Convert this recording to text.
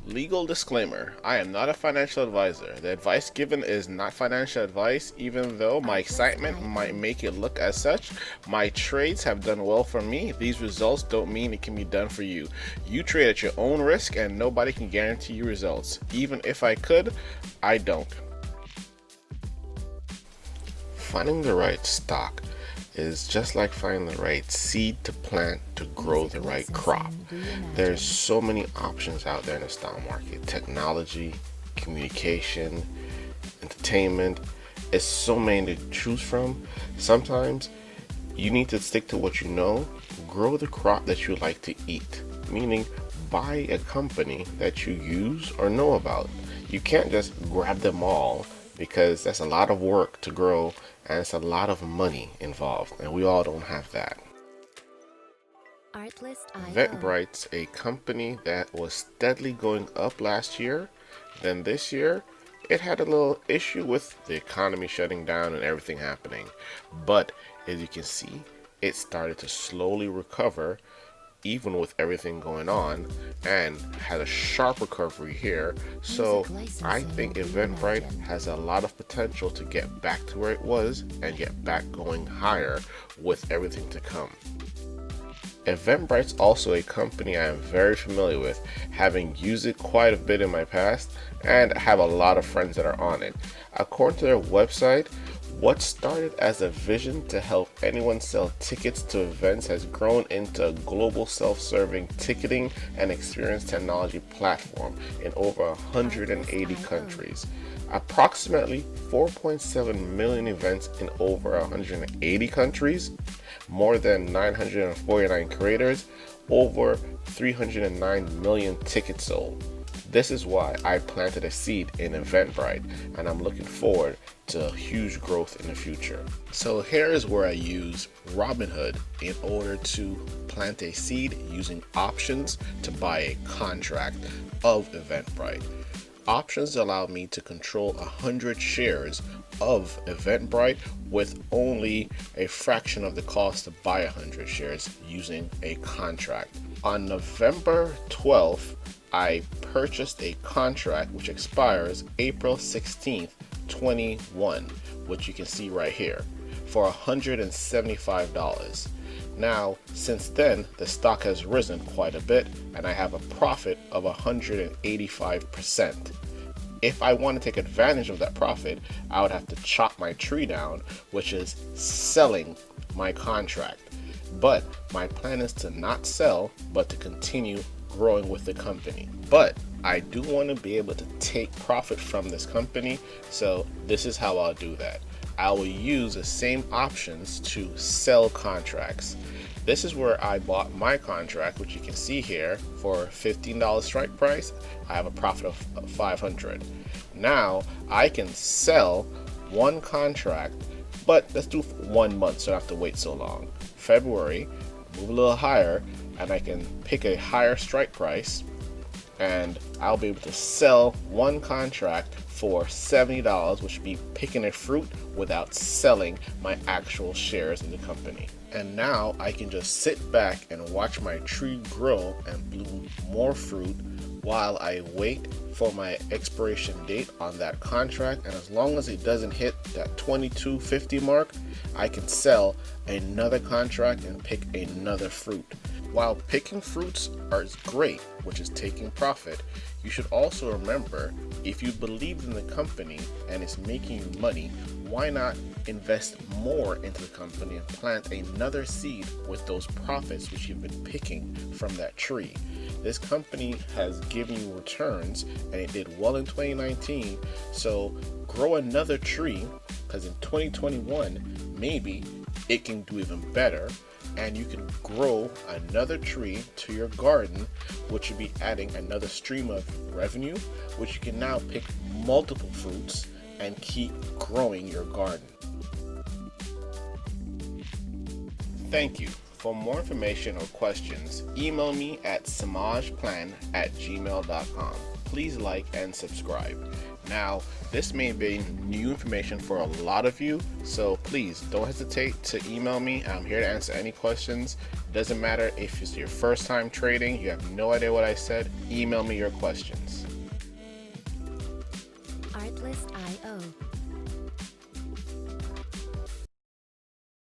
Legal disclaimer: I am not a financial advisor. The advice given is not financial advice, even though my excitement might make it look as such. My trades have done well for me. These results don't mean it can be done for you. You trade at your own risk, and nobody can guarantee you results. Even if I could, I don't. Finding the right stock is just like finding the right seed to plant to grow the right crop. There's so many options out there in the stock market: technology, communication, entertainment. It's so many to choose from. Sometimes you need to stick to what you know, grow the crop that you like to eat, meaning buy a company that you use or know about. You can't just grab them all because that's a lot of work to grow and it's a lot of money involved, and we all don't have that. Eventbrite's a company that was steadily going up last year. Then this year, it had a little issue with the economy shutting down and everything happening. But as you can see, it started to slowly recover even with everything going on, and had a sharp recovery here. So I think Eventbrite has a lot of potential to get back to where it was and get back going higher with everything to come. Eventbrite's also a company I am very familiar with, having used it quite a bit in my past, and have a lot of friends that are on it. According to their website, what started as a vision to help anyone sell tickets to events has grown into a global self-serving ticketing and experience technology platform in over 180 countries. Approximately 4.7 million events in over 180 countries, more than 949 creators, over 309 million tickets sold. This is why I planted a seed in Eventbrite, and I'm looking forward to huge growth in the future. So here is where I use Robinhood in order to plant a seed using options to buy a contract of Eventbrite. Options allow me to control 100 shares of Eventbrite with only a fraction of the cost to buy 100 shares using a contract. On November 12th, I purchased a contract which expires April 16th, 21, which you can see right here, for $175. Now, since then, the stock has risen quite a bit, and I have a profit of 185%. If I want to take advantage of that profit, I would have to chop my tree down, which is selling my contract. But my plan is to not sell, but to continue growing with the company. But I do want to be able to take profit from this company, so this is how I'll do that. I will use the same options to sell contracts. This is where I bought my contract, which you can see here, for $15 strike price. I have a profit of $500. Now I can sell one contract, but let's do 1 month so I don't have to wait so long. February, move a little higher, and I can pick a higher strike price, and I'll be able to sell one contract for $70, which would be picking a fruit without selling my actual shares in the company. And now I can just sit back and watch my tree grow and bloom more fruit while I wait for my expiration date on that contract. And as long as it doesn't hit that 22.50 mark, I can sell another contract and pick another fruit. While picking fruits is great, which is taking profit, you should also remember, if you believe in the company and it's making you money, why not invest more into the company and plant another seed with those profits which you've been picking from that tree? This company has given you returns, and it did well in 2019, so grow another tree, because in 2021 maybe it can do even better, and you can grow another tree to your garden, which will be adding another stream of revenue, which you can now pick multiple fruits and keep growing your garden. Thank you. For more information or questions, email me at samajplan@gmail.com. please like and subscribe. Now, this may be new information for a lot of you, so please don't hesitate to email me. I'm here to answer any questions. It doesn't matter if it's your first time trading, you have no idea what I said, email me your questions. Artlist.io